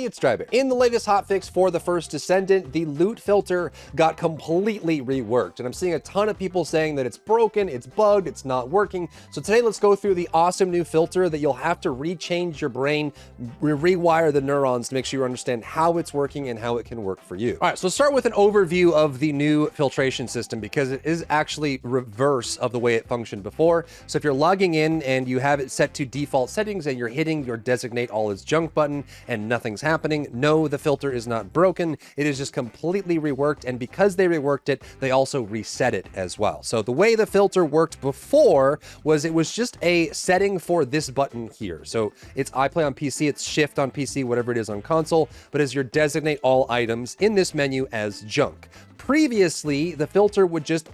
Hey, it's Drybear. In the latest hotfix for the First Descendant, the loot filter got completely reworked, and I'm seeing a ton of people saying that it's broken, it's bugged, it's not working. So today let's go through the awesome new filter that you'll have to rechange your brain, rewire the neurons to make sure you understand how it's working and how it can work for you. All right, so let's start with an overview of the new filtration system because it is actually reverse of the way it functioned before. So if you're logging in and you have it set to default settings and you're hitting your designate all as junk button and nothing's happening, no, the filter is not broken. It is just completely reworked, and because they reworked it, they also reset it as well. So the way the filter worked before was it was just a setting for this button here. So it's I play on PC, it's shift on PC, whatever it is on console, but as your designate all items in this menu as junk. Previously, the filter would just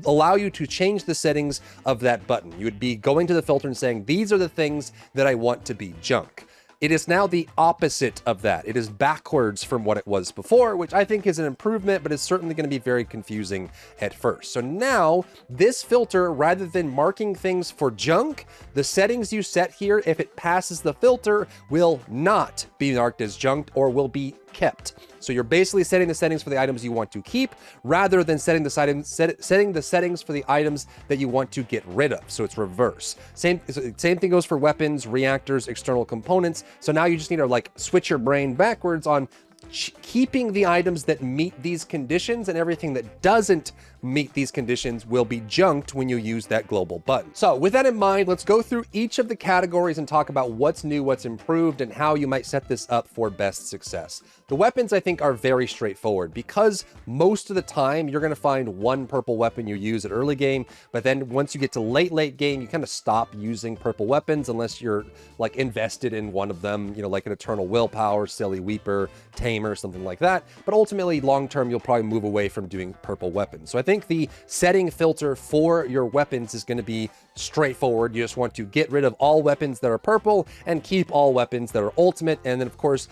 allow you to change the settings of that button. You would be going to the filter and saying, these are the things that I want to be junk. It is now the opposite of that. It is backwards from what it was before, which I think is an improvement, but it's certainly going to be very confusing at first. So now this filter, rather than marking things for junk, the settings you set here, if it passes the filter, will not be marked as junk or will be kept. So you're basically setting the settings for the items you want to keep rather than setting the settings for the items that you want to get rid of. So it's reverse. Same thing goes for weapons, reactors, external components. So now you just need to like switch your brain backwards on keeping the items that meet these conditions, and everything that doesn't meet these conditions will be junked when you use that global button. So with that in mind, let's go through each of the categories and talk about what's new, what's improved, and how you might set this up for best success. The weapons, I think, are very straightforward because most of the time you're going to find one purple weapon you use at early game, but then once you get to late game, you kind of stop using purple weapons unless you're like invested in one of them, you know, like an Eternal Willpower, Silly Weeper, Tamer, something like that. But ultimately, long term, you'll probably move away from doing purple weapons. So I think the setting filter for your weapons is going to be straightforward. You just want to get rid of all weapons that are purple and keep all weapons that are ultimate. And then, of course,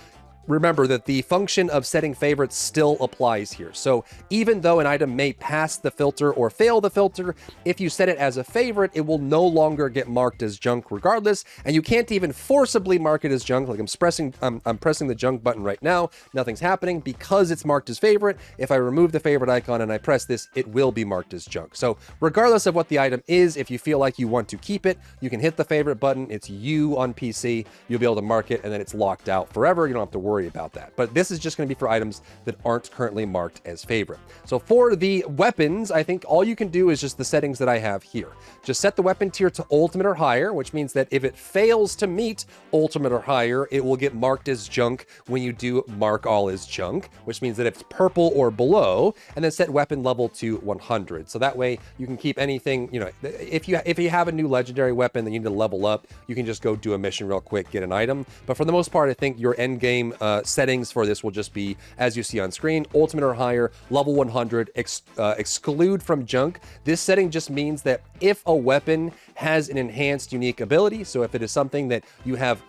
remember that the function of setting favorites still applies here. So even though an item may pass the filter or fail the filter, if you set it as a favorite, it will no longer get marked as junk regardless. And you can't even forcibly mark it as junk. Like I'm pressing the junk button right now. Nothing's happening because it's marked as favorite. If I remove the favorite icon and I press this, it will be marked as junk. So regardless of what the item is, if you feel like you want to keep it, you can hit the favorite button. It's you on PC. You'll be able to mark it and then it's locked out forever. You don't have to worry about that. But this is just going to be for items that aren't currently marked as favorite. So for the weapons, I think all you can do is just the settings that I have here. Just set the weapon tier to ultimate or higher, which means that if it fails to meet ultimate or higher, it will get marked as junk when you do mark all as junk, which means that if it's purple or below, and then set weapon level to 100. So that way you can keep anything, you know, if you have a new legendary weapon that you need to level up, you can just go do a mission real quick, get an item. But for the most part, I think your end game settings for this will just be, as you see on screen, ultimate or higher, level 100, exclude from junk. This setting just means that if a weapon has an enhanced unique ability, so if it is something that you have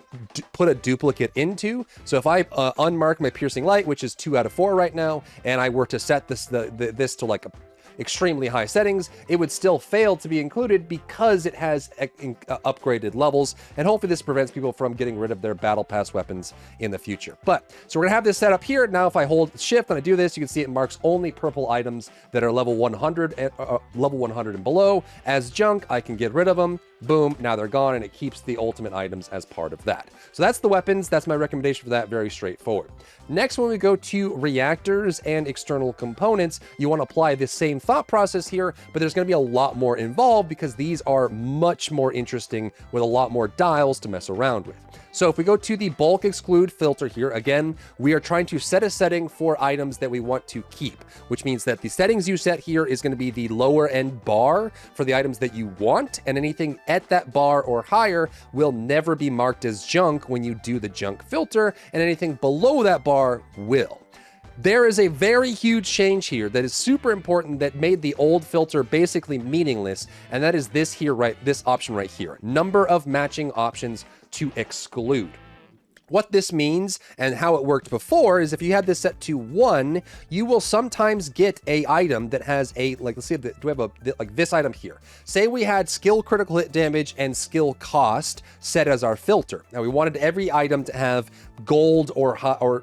put a duplicate into, so if I unmark my piercing light, which is 2 out of 4 right now, and I were to set this this to like a extremely high settings, it would still fail to be included because it has upgraded levels, and hopefully this prevents people from getting rid of their battle pass weapons in the future. But so we're gonna have this set up here. Now if I hold shift and I do this, you can see it marks only purple items that are level 100 and below as junk. I can get rid of them. Boom, now they're gone, and it keeps the ultimate items as part of that. So that's the weapons. That's my recommendation for that. Very straightforward. Next, when we go to reactors and external components, you want to apply the same thought process here, but there's going to be a lot more involved because these are much more interesting with a lot more dials to mess around with. So if we go to the bulk exclude filter here, again, we are trying to set a setting for items that we want to keep, which means that the settings you set here is going to be the lower end bar for the items that you want, and anything at that bar or higher will never be marked as junk when you do the junk filter, and anything below that bar will. There is a very huge change here that is super important that made the old filter basically meaningless, and that is this here, this option right here, number of matching options to exclude. What this means and how it worked before is if you had this set to 1, you will sometimes get a item that has a, like, let's see, do we have a, like this item here. Say we had skill critical hit damage and skill cost set as our filter. Now we wanted every item to have gold or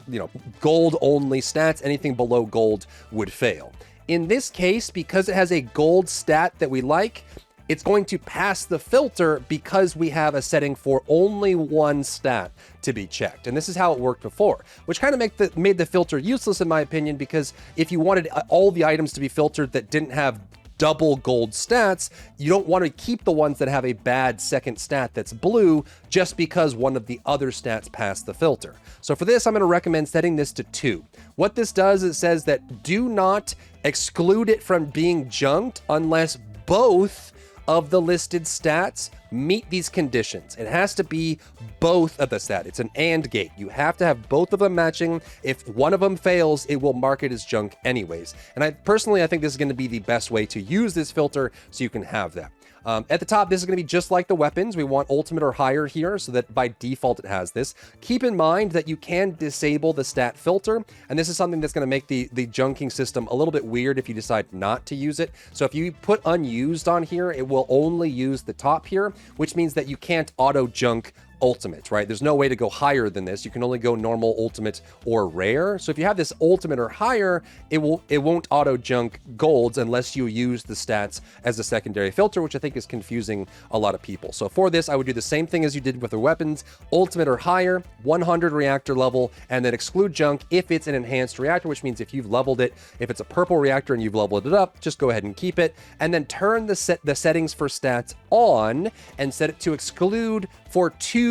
gold only stats. Anything below gold would fail. In this case, because it has a gold stat that we like, it's going to pass the filter because we have a setting for only one stat to be checked. And this is how it worked before, which kind of made the filter useless in my opinion, because if you wanted all the items to be filtered that didn't have double gold stats, you don't want to keep the ones that have a bad second stat that's blue just because one of the other stats passed the filter. So for this, I'm going to recommend setting this to 2. What this does, it says that do not exclude it from being junked unless both of the listed stats meet these conditions. It has to be both of the stats. It's an AND gate. You have to have both of them matching. If one of them fails, it will mark it as junk anyways. And I personally think this is going to be the best way to use this filter so you can have that. At the top, this is going to be just like the weapons. We want ultimate or higher here so that by default it has this. Keep in mind that you can disable the stat filter, and this is something that's going to make the junking system a little bit weird if you decide not to use it. So if you put unused on here, it will only use the top here, which means that you can't auto junk ultimate, right? There's no way to go higher than this. You can only go normal, ultimate, or rare. So if you have this ultimate or higher, it won't auto junk golds unless you use the stats as a secondary filter, which I think is confusing a lot of people. So for this, I would do the same thing as you did with the weapons, ultimate or higher, 100 reactor level, and then exclude junk if it's an enhanced reactor, which means if you've leveled it, if it's a purple reactor and you've leveled it up, just go ahead and keep it, and then turn the settings for stats on and set it to exclude for 2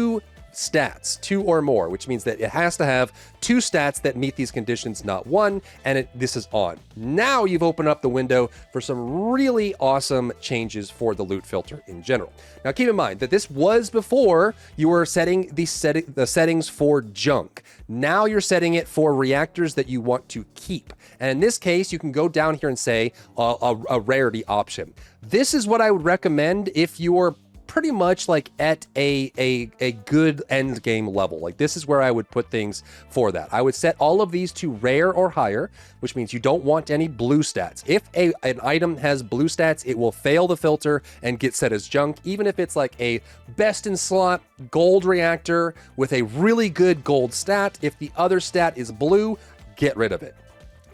stats, 2 or more, which means that it has to have 2 stats that meet these conditions, not 1, and this is on. Now you've opened up the window for some really awesome changes for the loot filter in general. Now keep in mind that this was before you were setting the settings for junk. Now you're setting it for reactors that you want to keep. And in this case, you can go down here and say a rarity option. This is what I would recommend if you're pretty much like at a good end game level. Like this is where I would put things for that. I would set all of these to rare or higher, which means you don't want any blue stats. If an item has blue stats, it will fail the filter and get set as junk, even if it's like a best in slot gold reactor with a really good gold stat. If the other stat is blue, get rid of it.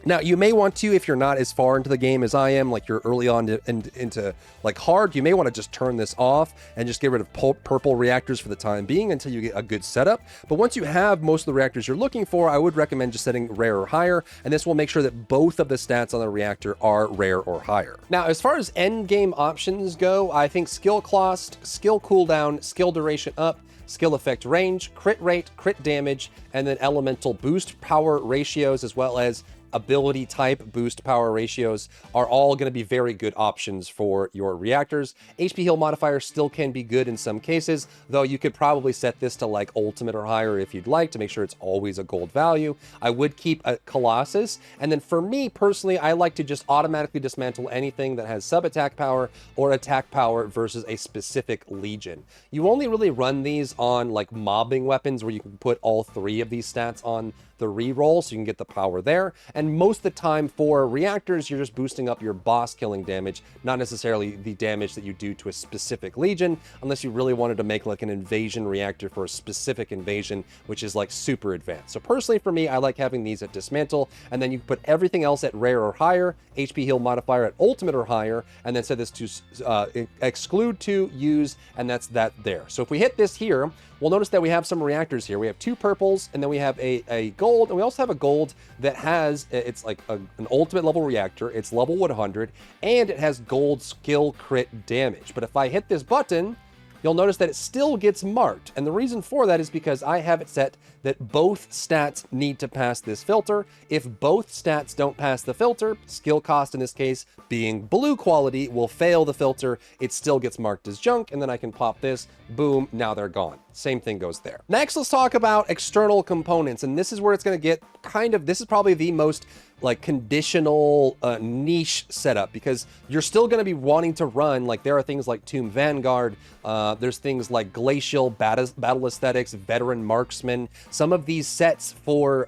Now, you may want to, if you're not as far into the game as I am, like you're early on into like hard, you may want to just turn this off and just get rid of purple reactors for the time being until you get a good setup. But once you have most of the reactors you're looking for, I would recommend just setting rare or higher, and this will make sure that both of the stats on the reactor are rare or higher. Now, as far as end game options go, I think skill cost, skill cooldown, skill duration up, skill effect range, crit rate, crit damage, and then elemental boost power ratios, as well as ability type boost power ratios are all going to be very good options for your reactors. HP heal modifier still can be good in some cases, though you could probably set this to like ultimate or higher if you'd like to make sure it's always a gold value. I would keep a Colossus, and then for me personally, I like to just automatically dismantle anything that has sub attack power or attack power versus a specific legion. You only really run these on like mobbing weapons where you can put all 3 of these stats on the reroll, so you can get the power there. And most of the time for reactors, you're just boosting up your boss killing damage, not necessarily the damage that you do to a specific legion, unless you really wanted to make like an invasion reactor for a specific invasion, which is like super advanced. So personally for me, I like having these at dismantle, and then you put everything else at rare or higher, HP heal modifier at ultimate or higher, and then set this to exclude to use, and that's that there. So if we hit this here, we'll notice that we have some reactors here. We have 2 purples, and then we have a gold, and we also have a gold that has, it's like an ultimate level reactor, it's level 100, and it has gold skill crit damage. But if I hit this button, you'll notice that it still gets marked. And the reason for that is because I have it set that both stats need to pass this filter. If both stats don't pass the filter, skill cost in this case being blue quality will fail the filter. It still gets marked as junk, and then I can pop this, boom, now they're gone. Same thing goes there. Next, let's talk about external components, and this is where it's going to get kind of, this is probably the most like conditional niche setup, because you're still going to be wanting to run, like there are things like Tomb Vanguard, there's things like Glacial, Battle Aesthetics, Veteran Marksman. Some of these sets for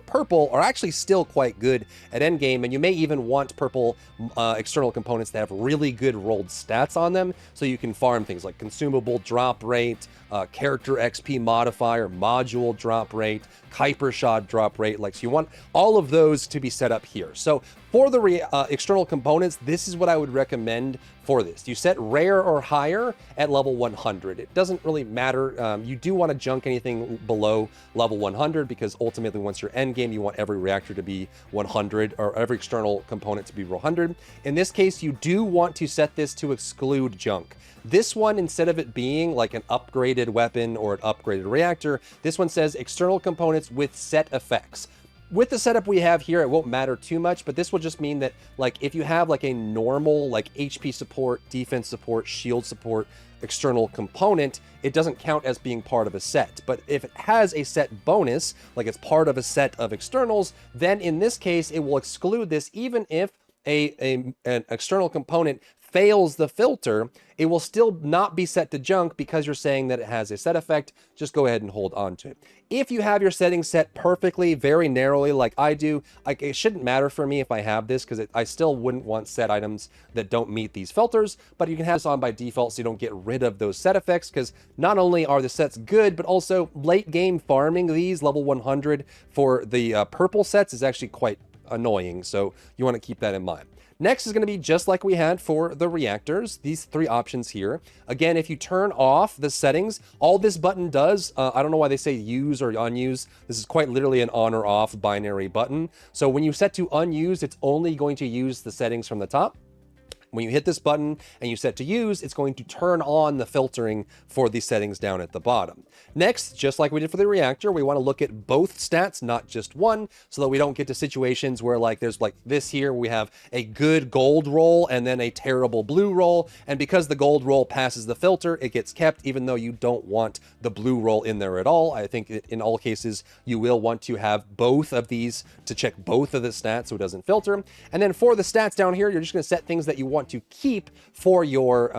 purple are actually still quite good at endgame, and you may even want purple external components that have really good rolled stats on them, so you can farm things like consumable drop rate, character XP modifier, module drop rate, Kuiper shot drop rate. Like, so you want all of those to be set up here. So for the external components, this is what I would recommend for this. You set rare or higher at level 100. It doesn't really matter. You do want to junk anything below level 100, because ultimately once you're endgame, you want every reactor to be 100, or every external component to be 100. In this case, you do want to set this to exclude junk. This one, instead of it being like an upgraded weapon or an upgraded reactor, this one says external components with set effects. With the setup we have here, it won't matter too much, but this will just mean that, like, if you have like a normal, like HP support, defense support, shield support, external component, it doesn't count as being part of a set. But if it has a set bonus, like it's part of a set of externals, then in this case, it will exclude this. Even if an external component fails the filter, it will still not be set to junk, because you're saying that it has a set effect. Just go ahead and hold on to it. If you have your settings set perfectly, very narrowly, like I do, it shouldn't matter for me if I have this, because I still wouldn't want set items that don't meet these filters, but you can have this on by default so you don't get rid of those set effects, because not only are the sets good, but also late game farming these level 100 for the purple sets is actually quite annoying, so you want to keep that in mind. Next is going to be just like we had for the reactors, these three options here. Again, if you turn off the settings, all this button does, I don't know why they say use or unuse. This is quite literally an on or off binary button. So when you set to unused, it's only going to use the settings from the top. When you hit this button and you set to use, it's going to turn on the filtering for these settings down at the bottom. Next, just like we did for the reactor, we want to look at both stats, not just one, so that we don't get to situations where, like, there's like this here, we have a good gold roll and then a terrible blue roll, and because the gold roll passes the filter, it gets kept, even though you don't want the blue roll in there at all. I think in all cases, you will want to have both of these to check both of the stats so it doesn't filter. And then for the stats down here, you're just going to set things that you want to keep for your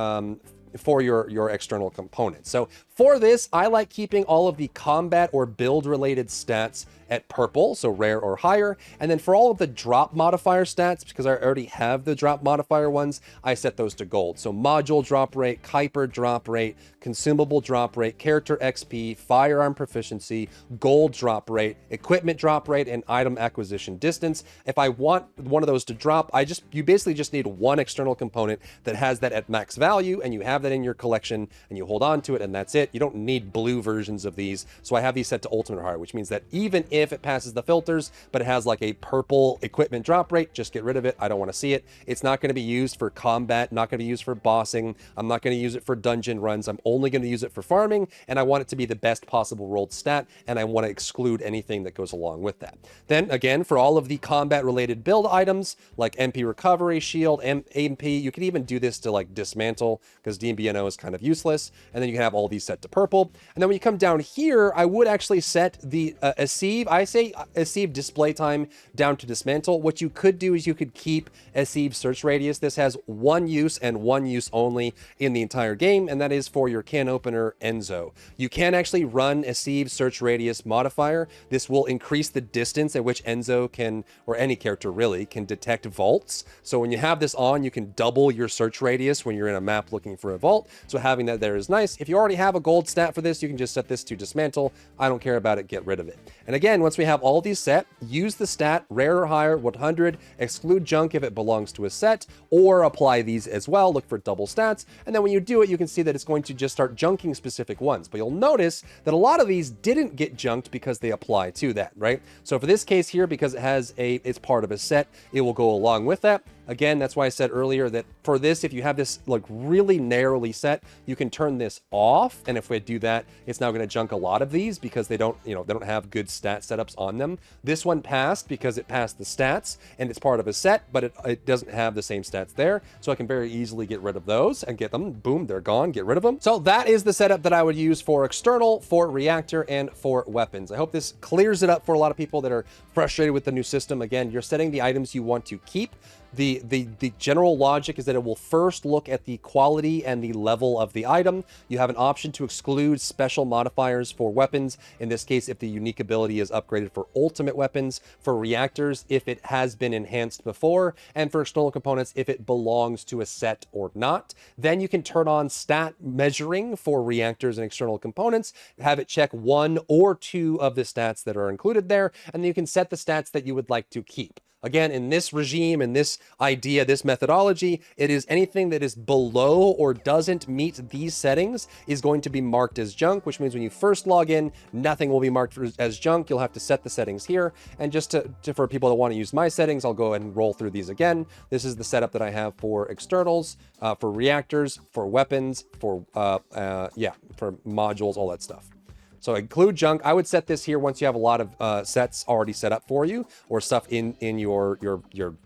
external components. So for this, I like keeping all of the combat or build related stats at purple, so rare or higher. And then for all of the drop modifier stats, because I already have the drop modifier ones, I set those to gold. So module drop rate, Kuiper drop rate, consumable drop rate, character XP, firearm proficiency, gold drop rate, equipment drop rate, and item acquisition distance. If I want one of those to drop, you basically just need one external component that has that at max value, and you have that in your collection, and you hold on to it, and that's it. You don't need blue versions of these. So I have these set to ultimate or higher, which means that even if it passes the filters, but it has like a purple equipment drop rate, just get rid of it. I don't want to see it. It's not going to be used for combat, not going to be used for bossing. I'm not going to use it for dungeon runs. I'm only going to use it for farming, and I want it to be the best possible rolled stat, and I want to exclude anything that goes along with that. Then again, for all of the combat related build items like MP recovery, shield, MP, you can even do this to like dismantle, because DMBNO is kind of useless. And then you can have all these set to purple. And then when you come down here, I would actually set the Asive, I say Asive display time down to dismantle. What you could do is you could keep Asive search radius. This has one use and one use only in the entire game, and that is for your can opener Enzo. You can actually run Asive search radius modifier. This will increase the distance at which Enzo can, or any character really, can detect vaults. So when you have this on, you can double your search radius when you're in a map looking for a vault. So having that there is nice. If you already have a gold stat for this, you can just set this to dismantle. I don't care about it, get rid of it. And again, once we have all these set, use the stat rare or higher 100, exclude junk if it belongs to a set, or apply these as well, look for double stats. And then when you do it, you can see that it's going to just start junking specific ones. But you'll notice that a lot of these didn't get junked because they apply to that, right? So for this case here, because it's part of a set, it will go along with that. Again, that's why I said earlier that for this, if you have this like really narrowly set, you can turn this off. And if we do that, it's now going to junk a lot of these because they don't, they don't have good stat setups on them. This one passed because it passed the stats and it's part of a set, but it doesn't have the same stats there. So I can very easily get rid of those and get them. Boom, they're gone. Get rid of them. So that is the setup that I would use for external, for reactor, and for weapons. I hope this clears it up for a lot of people that are frustrated with the new system. Again, you're setting the items you want to keep. The general logic is that it will first look at the quality and the level of the item. You have an option to exclude special modifiers for weapons. In this case, if the unique ability is upgraded for ultimate weapons, for reactors, if it has been enhanced before, and for external components, if it belongs to a set or not. Then you can turn on stat measuring for reactors and external components, have it check 1 or 2 of the stats that are included there, and then you can set the stats that you would like to keep. Again, in this regime, in this idea, this methodology, it is anything that is below or doesn't meet these settings is going to be marked as junk, which means when you first log in, nothing will be marked as junk. You'll have to set the settings here. And just for people that want to use my settings, I'll go ahead and roll through these again. This is the setup that I have for externals, for reactors, for weapons, for modules, all that stuff. So include junk. I would set this here once you have a lot of sets already set up for you, or stuff in your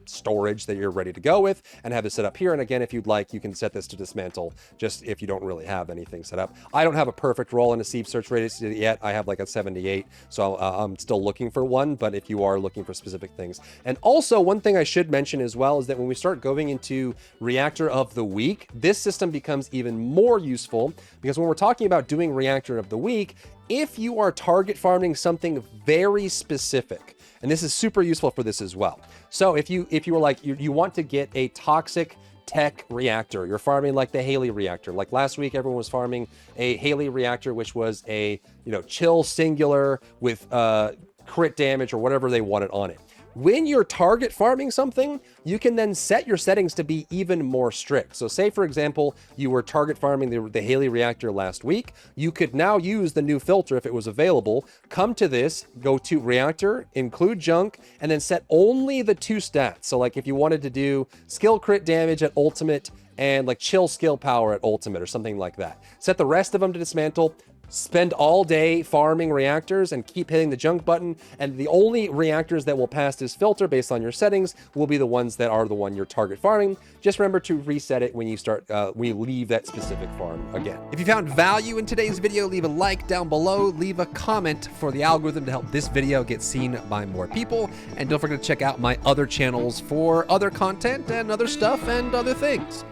storage that you're ready to go with, and have it set up here. And again, if you'd like, you can set this to dismantle, just if you don't really have anything set up. I don't have a perfect roll in a sieve search radius yet. I have like a 78, so I'm still looking for one, but if you are looking for specific things. And also, one thing I should mention as well is that when we start going into Reactor of the Week, this system becomes even more useful, because when we're talking about doing Reactor of the Week, if you are target farming something very specific, and this is super useful for this as well. So if you were like, you want to get a toxic tech reactor, you're farming like the Haley reactor. Like last week, everyone was farming a Haley reactor, which was a, chill singular with crit damage or whatever they wanted on it. When you're target farming something, you can then set your settings to be even more strict. So say, for example, you were target farming the Haley reactor last week. You could now use the new filter if it was available. Come to this, go to reactor, include junk, and then set only the 2 stats. So like if you wanted to do skill crit damage at ultimate and like chill skill power at ultimate or something like that. Set the rest of them to dismantle. Spend all day farming reactors and keep hitting the junk button, and the only reactors that will pass this filter based on your settings will be the ones that are the one you're target farming. Just remember to reset it when you start when you leave that specific farm again. If you found value in today's video, leave a like down below, leave a comment for the algorithm to help this video get seen by more people, and don't forget to check out my other channels for other content and other stuff and other things.